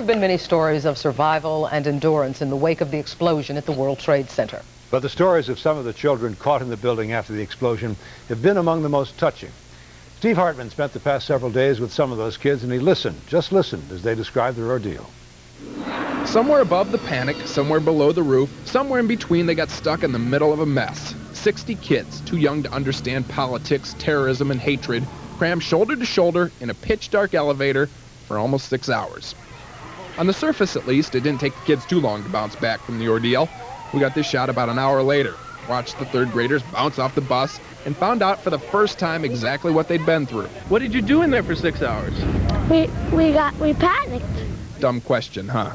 have been many stories of survival and endurance in the wake of the explosion at the World Trade Center. But the stories of some of the children caught in the building after the explosion have been among the most touching. Steve Hartman spent the past several days with some of those kids, and he just listened as they described their ordeal. Somewhere above the panic, somewhere below the roof, somewhere in between, they got stuck in the middle of a mess. 60 kids, too young to understand politics, terrorism, and hatred, crammed shoulder to shoulder in a pitch-dark elevator for almost 6 hours. On the surface, at least, it didn't take the kids too long to bounce back from the ordeal. We got this shot about an hour later, watched the third graders bounce off the bus, and found out for the first time exactly what they'd been through. What did you do in there for 6 hours? We panicked. Dumb question, huh?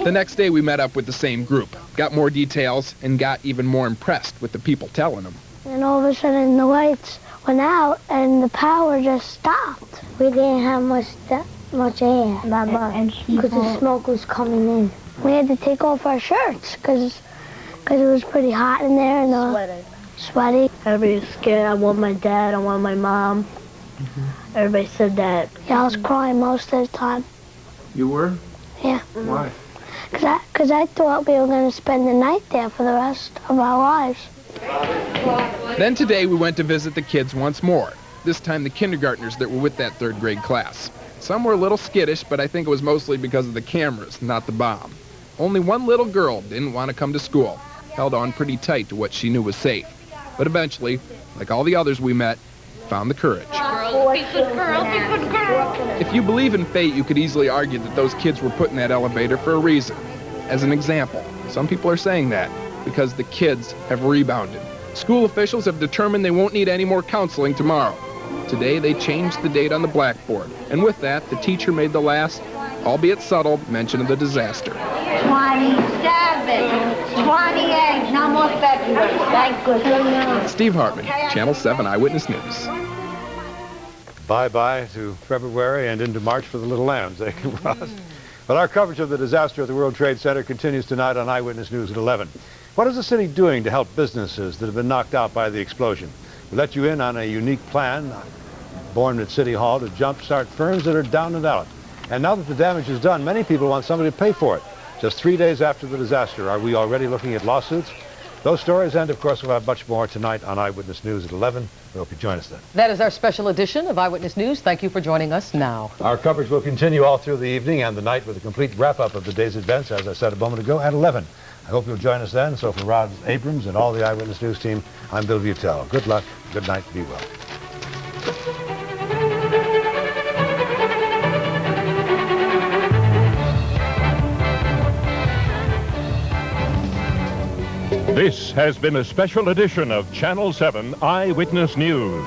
The next day we met up with the same group, got more details, and got even more impressed with the people telling them. And all of a sudden the lights went out and the power just stopped. We didn't have much air, because the smoke was coming in. We had to take off our shirts because it was pretty hot in there and sweaty. Everybody was scared. I want my dad, I want my mom. Everybody said that. Yeah, I was crying most of the time. You were? Yeah. Why? Because I thought we were going to spend the night there for the rest of our lives. Then today we went to visit the kids once more, this time the kindergartners that were with that third grade class. Some were a little skittish, but I think it was mostly because of the cameras, not the bomb. Only one little girl didn't want to come to school, held on pretty tight to what she knew was safe. But eventually, like all the others we met, found the courage. Girls, be good girls, be good girls. If you believe in fate, you could easily argue that those kids were put in that elevator for a reason. As an example, some people are saying that because the kids have rebounded. School officials have determined they won't need any more counseling tomorrow. Today, they changed the date on the blackboard, and with that, the teacher made the last, albeit subtle, mention of the disaster. 27, 28, no more February. Thank goodness. Steve Hartman, Channel 7 Eyewitness News. Bye-bye to February and into March for the little lambs, eh, Ross? But our coverage of the disaster at the World Trade Center continues tonight on Eyewitness News at 11. What is the city doing to help businesses that have been knocked out by the explosion? We let you in on a unique plan born at City Hall to jumpstart firms that are down and out. And now that the damage is done, many people want somebody to pay for it. Just 3 days after the disaster, are we already looking at lawsuits? Those stories, and of course we'll have much more tonight on Eyewitness News at 11. We hope you join us then. That is our special edition of Eyewitness News. Thank you for joining us now. Our coverage will continue all through the evening and the night with a complete wrap-up of the day's events, as I said a moment ago, at 11. I hope you'll join us then. So for Rod Abrams and all the Eyewitness News team, I'm Bill Butel. Good luck, good night, be well. This has been a special edition of Channel 7 Eyewitness News.